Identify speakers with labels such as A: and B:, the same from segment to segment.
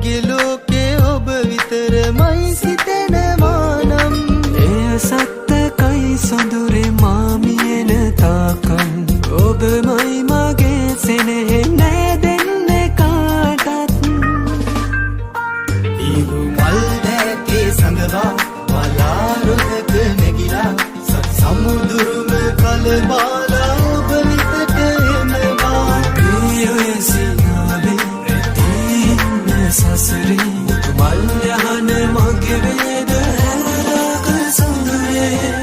A: මගේ ලෝකේ ඔබ විතරමයි සිතෙනවා නම්
B: එය සත්තකයි සොඳුරේ මාමියන තාකල් ඔබමයි මගේ සෙනෙහෙ නැදෙන්නේ කාටත්
A: ඊරු මල් දැකේ සඳවා වලාරුදක නැගිලා සමුදුරුම කලබාලා ඔබ විතට එනවා
B: ප්‍රියය සිනාවේ රැඳෙන්න සසරේ මල් යහන මගේ වේද හැරක සොඳුරේ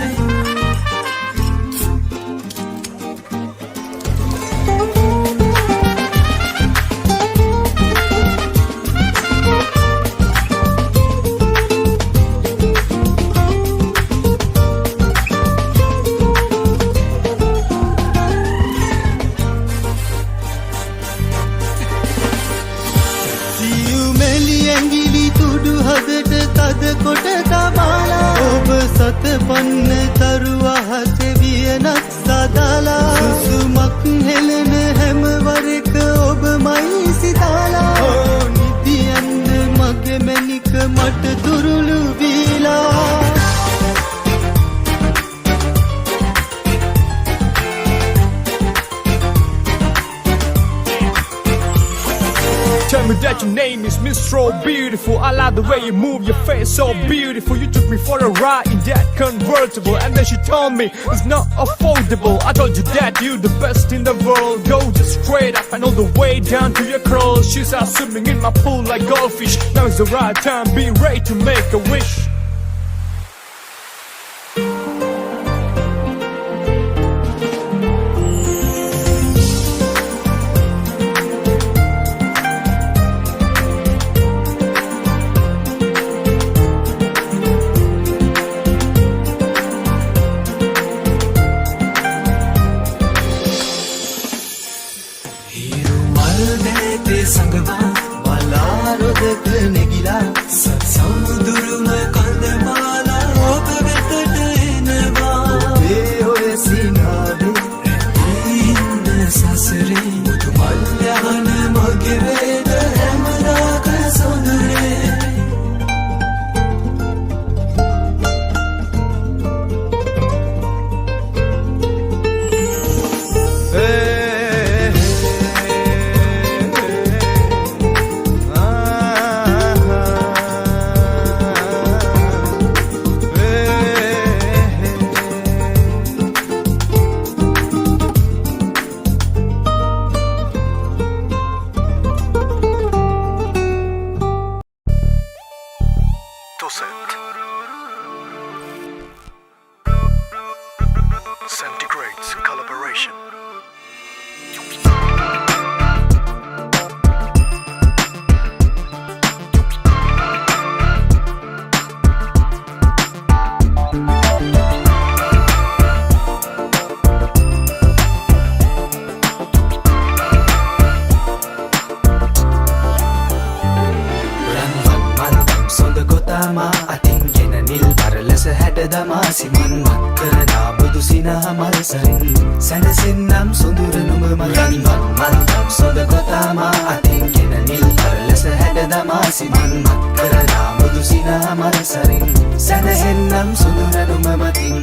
A: කොට තබාලා ඔබ සත පන්න තරුවහත වියනක් සදාලා සුසුමක් හෙලන හැමවරක ඔබමයි සිතාලා නිදියන්න මගේ මැනික මට තුරුළු වීලා
C: Tell me that your name is Miss So Beautiful. I like the way you move your face, so beautiful. You took me for a ride in that convertible, and then she told me it's not affordable. I told you that you the best in the world. Go just straight up and all the way down to your curls. She's out swimming in my pool like goldfish. Now is the right time, be ready to make a wish.
B: සංගවා වලාරුදක නැගිලා සමුදුරුම කඳමාලා ඔබ වෙතට එනවා ඒ ඔය සිනාවේ රැඳෙන්න සසරේ මල් යහන මගේ වේද හැමදාක සොඳුරේ
D: Centigrade's collaboration.
B: දමා සිමන්වත් කරනා බුදු සිනා මල් සරින් සැනසෙන්නම් සොඳුර නුඹ මගින් මන්දම් සොඳ කොතාමා අතින් ගෙන නිල් පර ලෙස හැඩ දමා සිමන්වත් කරනා බුදු සිනා මල් සරින් සැනසෙන්නම් සොඳුර නුඹ මතින්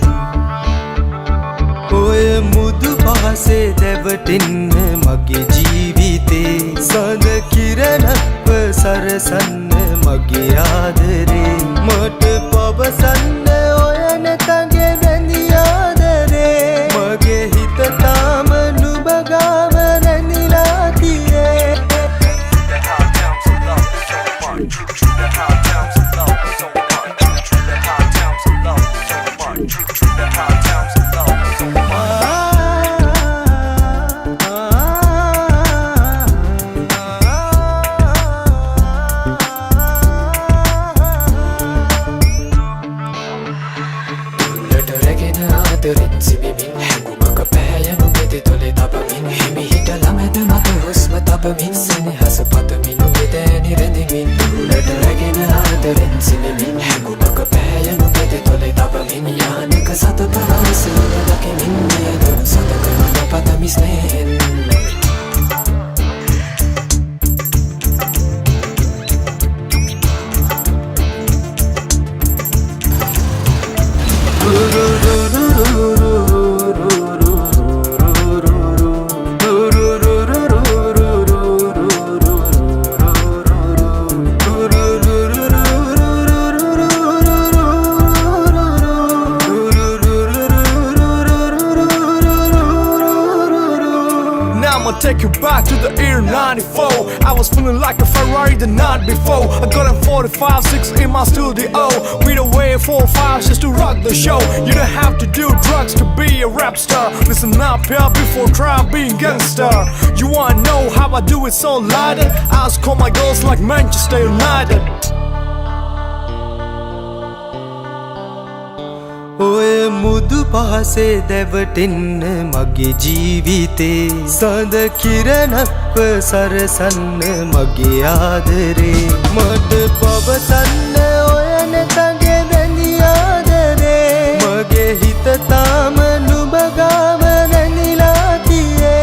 A: ඔය මුදු පහසේ දැවටෙන්න මගේ ජීවිතේ සඳ කිරණක්ව සරසන්න මගේ ආදරේ මට පවසන්න ඔය නැතගේ වැඳි ආදරේ මගේ හිත තාම නුඹ ගාව රැඳිලා තියේ
B: තබමින් සෙනෙහස පතමින් මෙතැනි රැඳෙමින් දුරට රැගෙන ආදරෙන් සිනෙමින් හැඟුමක පෑයනු පෙති තොලේ තබමින් යානක සත ප්‍රවාසය දකිමින් නියදුණු සතකරන පතමි ස්නේහෙන්
C: I'ma take you back to the year 94. I was feeling like a Ferrari the night before. I got a 45-6 in my studio. We don't wait 4 5 just to rock the show. You don't have to do drugs to be a rap star. Listen up here before trying being gangster. You wanna know how I do it so lighter? Ask all my girls like Manchester United.
A: ඔය මුදු පහසේ දැවටෙන්න මගේ ජීවිතේ සඳ කිරණක්ව සරසන්න මගේ ආදරේ මට පවසන්න ඔය නැතගේ වැඳි ආදරේ මගේ හිත තාම නුඹ ගාව රැඳිලා තියේ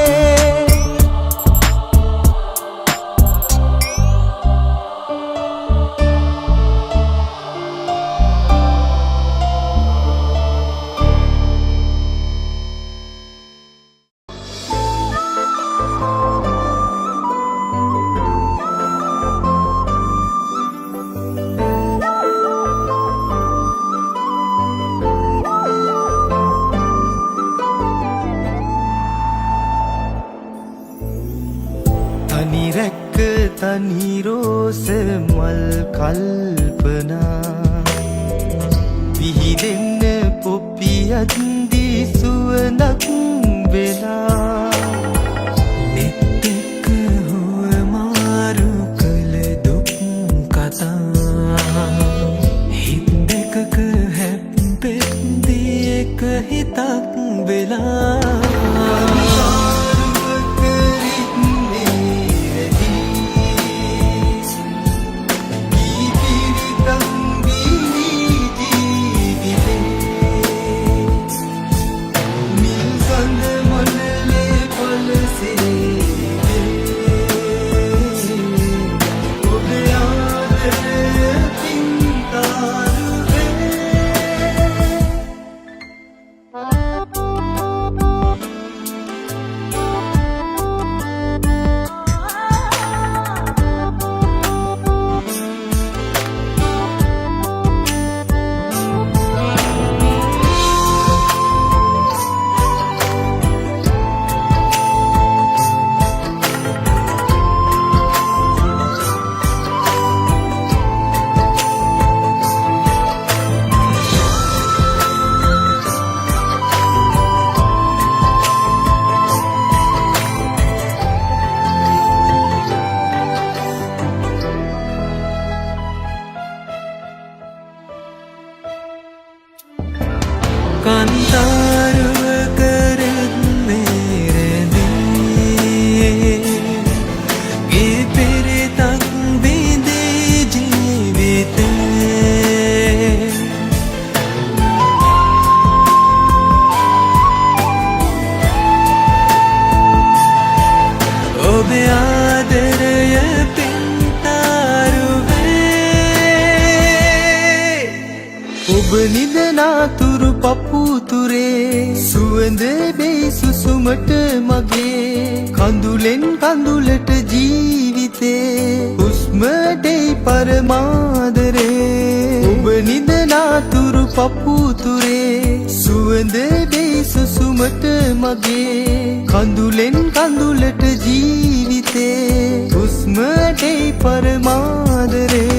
A: තනිරැක්ක තනිරෝස මල් කල්පනා පිහිදෙන්න පොප්පියත්දී සුවඳක් වෙලා
B: නෙත් එක්ක හුවමාරු කළ දුක් කතා හිත් දෙකක හැප්පෙද්දී එක හිතක් වෙලා කාන්තාරුව කරන්නේ රැඳී ගේ පෙරතක් බිඳේ ජීවිතේ ඔබේ ආදරය පින්තාරුවේ
A: ඔබ නිදනාතුරු පපුතුරේ සුවඳ බෙයි සුසුමට මගේ කඳුලෙන් කඳුලට ජීවිතේ හුස්ම දෙයි පරමාදරේ ඔබ නිදනාතුරු පපුතුරේ සුවඳ බෙයි සුසුමට මගේ කඳුලෙන් කඳුලට ජීවිතේ හුස්ම දෙයි පරමාදරේ